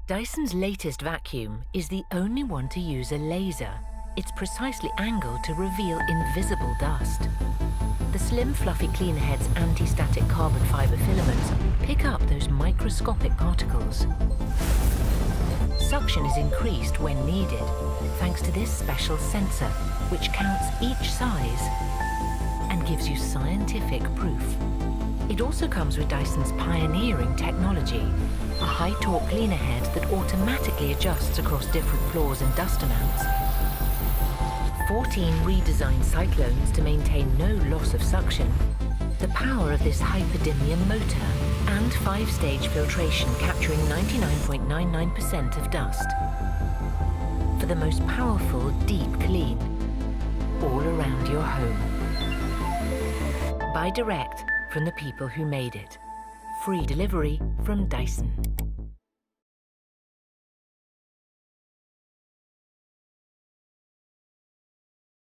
Dyson's latest vacuum is the only one to use a laser. It's precisely angled to reveal invisible dust. The slim, fluffy cleaner head's anti-static carbon fiber filaments pick up those microscopic particles. Suction is increased when needed, thanks to this special sensor, which counts each size and gives you scientific proof. It also comes with Dyson's pioneering technology, a high-torque cleaner head that automatically adjusts across different floors and dust amounts. 14 redesigned cyclones to maintain no loss of suction, the power of this hyperdymium motor, and 5-stage filtration capturing 99.99% of dust. For the most powerful, deep clean, all around your home. Buy direct from the people who made it. Free delivery from Dyson.